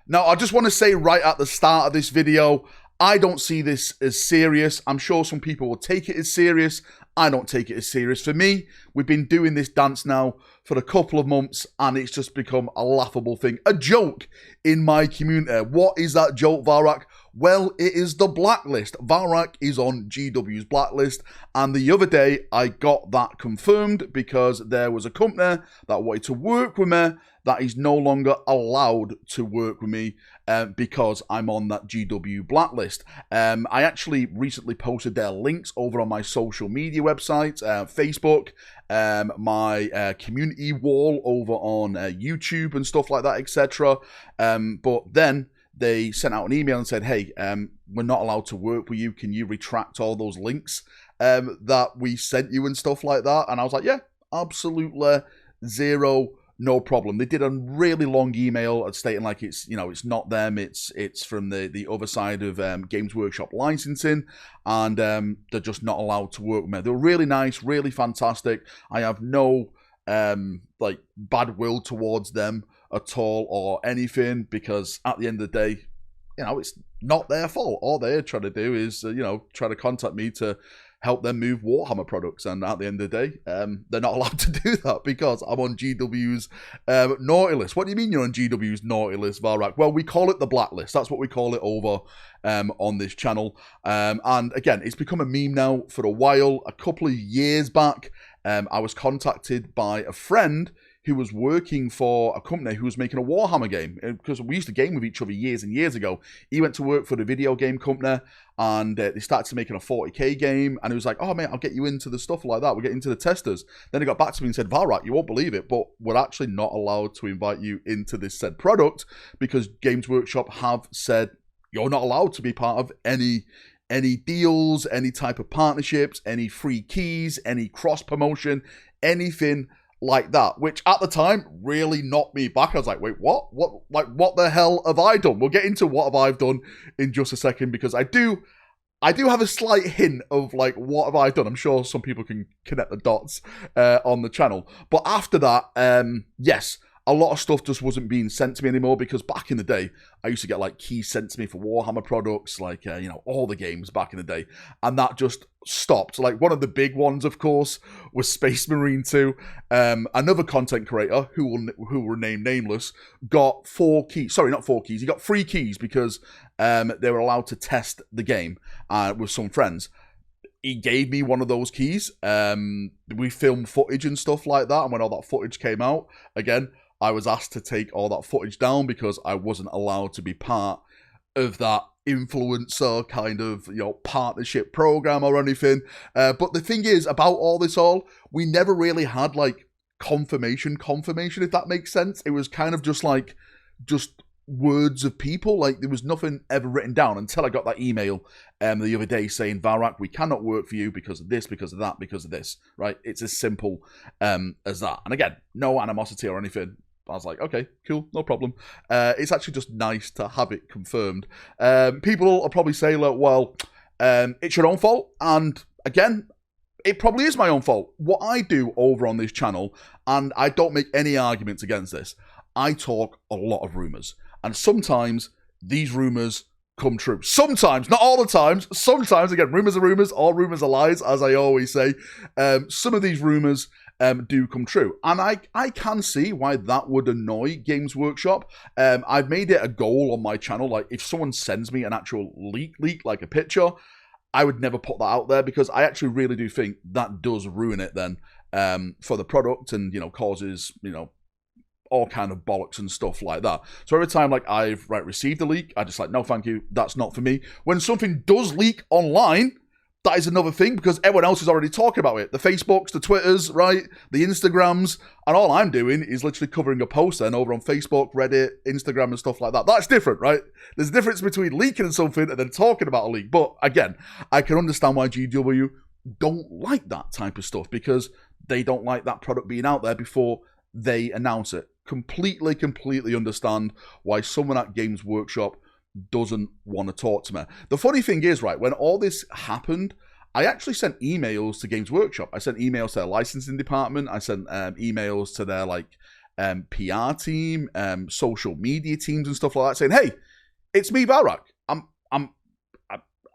Now, I just want to say right at the start of this video, I don't see this as serious. I'm sure some people will take it as serious. I don't take it as serious. For me, we've been doing this dance now for a couple of months, and it's just become a laughable thing, a joke in my community. What is that joke, Valrak? Well, it is the blacklist. Valrak is on GW's blacklist, and the other day I got that confirmed because there was a company that wanted to work with me that is no longer allowed to work with me because I'm on that GW blacklist. I actually recently posted their links over on my social media website, Facebook, my community wall over on YouTube and stuff like that, etc. But then they sent out an email and said, hey, we're not allowed to work with you. Can you retract all those links that we sent you and stuff like that? And I was like, yeah, absolutely no problem. They did a really long email stating like it's not them, it's from the other side of Games Workshop licensing, and they're just not allowed to work with me. They were really nice, really fantastic. I have no like bad will towards them at all or anything, because at the end of the day, it's not their fault. All they're trying to do is try to contact me to help them move Warhammer products, and at the end of the day, they're not allowed to do that because I'm on GW's naughty list. What do you mean you're on GW's naughty list, Valrak? Well, we call it the blacklist. That's what we call it over on this channel. And again, it's become a meme now for a while. A couple of years back, I was contacted by a friend who was working for a company who was making a Warhammer game, because we used to game with each other years and years ago. He went to work for the video game company, and they started making a 40k game, and he was like, oh mate, I'll get you into the stuff like that, we'll get into the testers. Then he got back to me and said, Valrak, you won't believe it, but we're actually not allowed to invite you into this said product because Games Workshop have said you're not allowed to be part of any deals, any type of partnerships, any free keys, any cross promotion, anything like that, which at the time really knocked me back. I was like, wait, what the hell have I done? We'll get into what have I done in just a second, because I do have a slight hint of like, what have I done? I'm sure some people can connect the dots on the channel. But after that, yes, a lot of stuff just wasn't being sent to me anymore, because back in the day, I used to get like keys sent to me for Warhammer products, like, all the games back in the day. And that just stopped. Like, one of the big ones, of course, was Space Marine 2. Another content creator, who will remain nameless, got 4 keys. Sorry, not 4 keys. He got 3 keys because they were allowed to test the game with some friends. He gave me one of those keys. We filmed footage and stuff like that. And when all that footage came out, again, I was asked to take all that footage down because I wasn't allowed to be part of that influencer kind of, partnership program or anything. But the thing is, about all this we never really had like confirmation, if that makes sense. It was kind of just words of people. Like, there was nothing ever written down until I got that email the other day saying, Valrak, we cannot work for you because of this, because of that, because of this, right? It's as simple as that. And again, no animosity or anything. I was like, okay, cool, no problem. It's actually just nice to have it confirmed. People will probably say, look, well, it's your own fault. And again, it probably is my own fault. What I do over on this channel, and I don't make any arguments against this, I talk a lot of rumours. And sometimes these rumours come true. Sometimes, not all the times. Sometimes, again, rumours are rumours, all rumours are lies, as I always say. Some of these rumours do come true. And I can see why that would annoy Games Workshop. I've made it a goal on my channel, like, if someone sends me an actual leak, like a picture, I would never put that out there, because I actually really do think that does ruin it then for the product, and, causes, all kind of bollocks and stuff like that. So every time like I've received a leak, I just like, no thank you, that's not for me. When something does leak online, that is another thing, because everyone else is already talking about it. The Facebooks, the Twitters, right? The Instagrams, and all I'm doing is literally covering a post then over on Facebook, Reddit, Instagram and stuff like that. That's different, right? There's a difference between leaking something and then talking about a leak. But again, I can understand why GW don't like that type of stuff, because they don't like that product being out there before they announce it. Completely understand why someone at Games Workshop doesn't want to talk to me. The funny thing is, right, when all this happened, I actually sent emails to Games Workshop. I sent emails to their licensing department. I sent emails to their PR team, social media teams and stuff like that saying, hey, it's me, Valrak.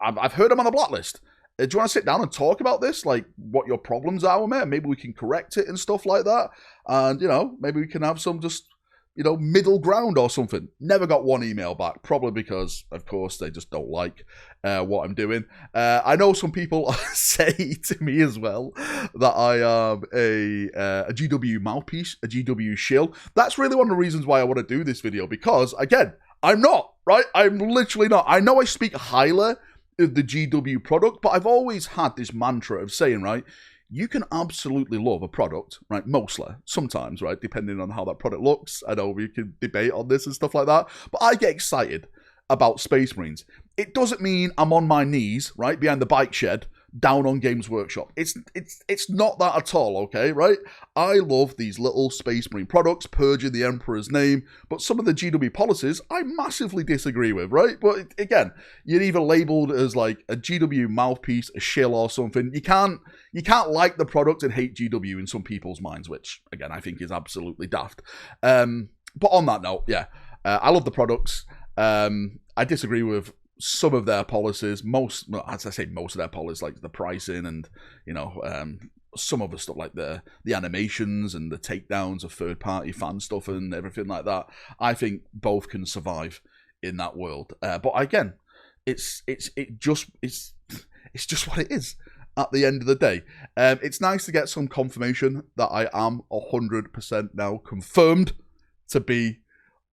I've heard I'm on the blacklist. Do you want to sit down and talk about this? Like, what your problems are with me? Maybe we can correct it and stuff like that. And, maybe we can have some just, middle ground or something. Never got one email back. Probably because, of course, they just don't like what I'm doing. I know some people say to me as well that I am a GW mouthpiece, a GW shill. That's really one of the reasons why I want to do this video. Because, again, I'm not, right? I'm literally not. I know I speak highly of the GW product, but I've always had this mantra of saying, right, you can absolutely love a product, right, mostly, sometimes, right, depending on how that product looks. I know we can debate on this and stuff like that, but I get excited about Space Marines. It doesn't mean I'm on my knees, right, behind the bike shed, down on Games Workshop. It's not that at all, okay, right? I love these little Space Marine products, purging the Emperor's name, but some of the GW policies I massively disagree with, right? But again, you're either labeled as like a GW mouthpiece, a shill or something. You can't like the product and hate GW in some people's minds, which again I think is absolutely daft. But on that note, yeah, I love the products. I disagree with some of their policies, as I say, most of their policies, like the pricing and, some of the stuff like the animations and the takedowns of third-party fan stuff and everything like that. I think both can survive in that world. But again, it's just what it is at the end of the day. It's nice to get some confirmation that I am 100% now confirmed to be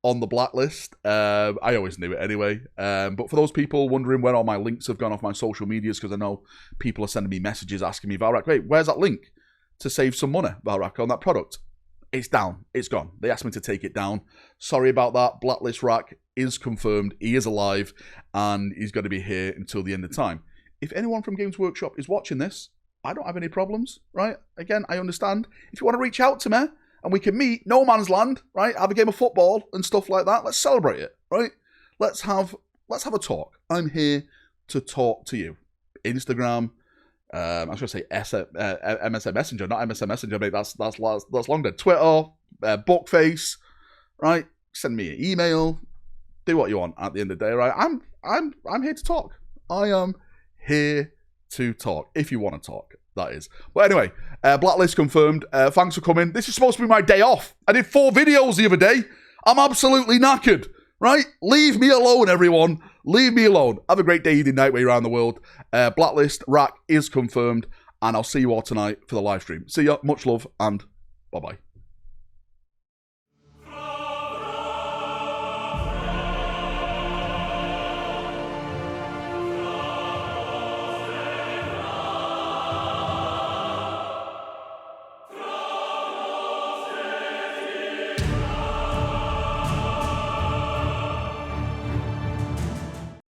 on the blacklist. I always knew it anyway. But for those people wondering where all my links have gone off my social medias, because I know people are sending me messages asking me, Valrak, wait, where's that link to save some money, Valrak, on that product? It's down. It's gone. They asked me to take it down. Sorry about that. Blacklist Rack is confirmed. He is alive, and he's going to be here until the end of time. If anyone from Games Workshop is watching this, I don't have any problems, right? Again, I understand. If you want to reach out to me, and we can meet, no man's land, right? Have a game of football and stuff like that. Let's celebrate it, right? Let's have a talk. I'm here to talk to you. Instagram, I was going to say MSN Messenger, not MSN Messenger, mate. That's longer. Twitter, Bookface, right? Send me an email. Do what you want at the end of the day, right? I'm here to talk. I am here to talk. If you want to talk, that is. But anyway, blacklist confirmed. Thanks for coming. This is supposed to be my day off. I did 4 videos the other day. I'm absolutely knackered, right? Leave me alone, everyone. Leave me alone. Have a great day, evening, night, way around the world. Blacklist Rack is confirmed, and I'll see you all tonight for the live stream. See ya. Much love, and bye-bye.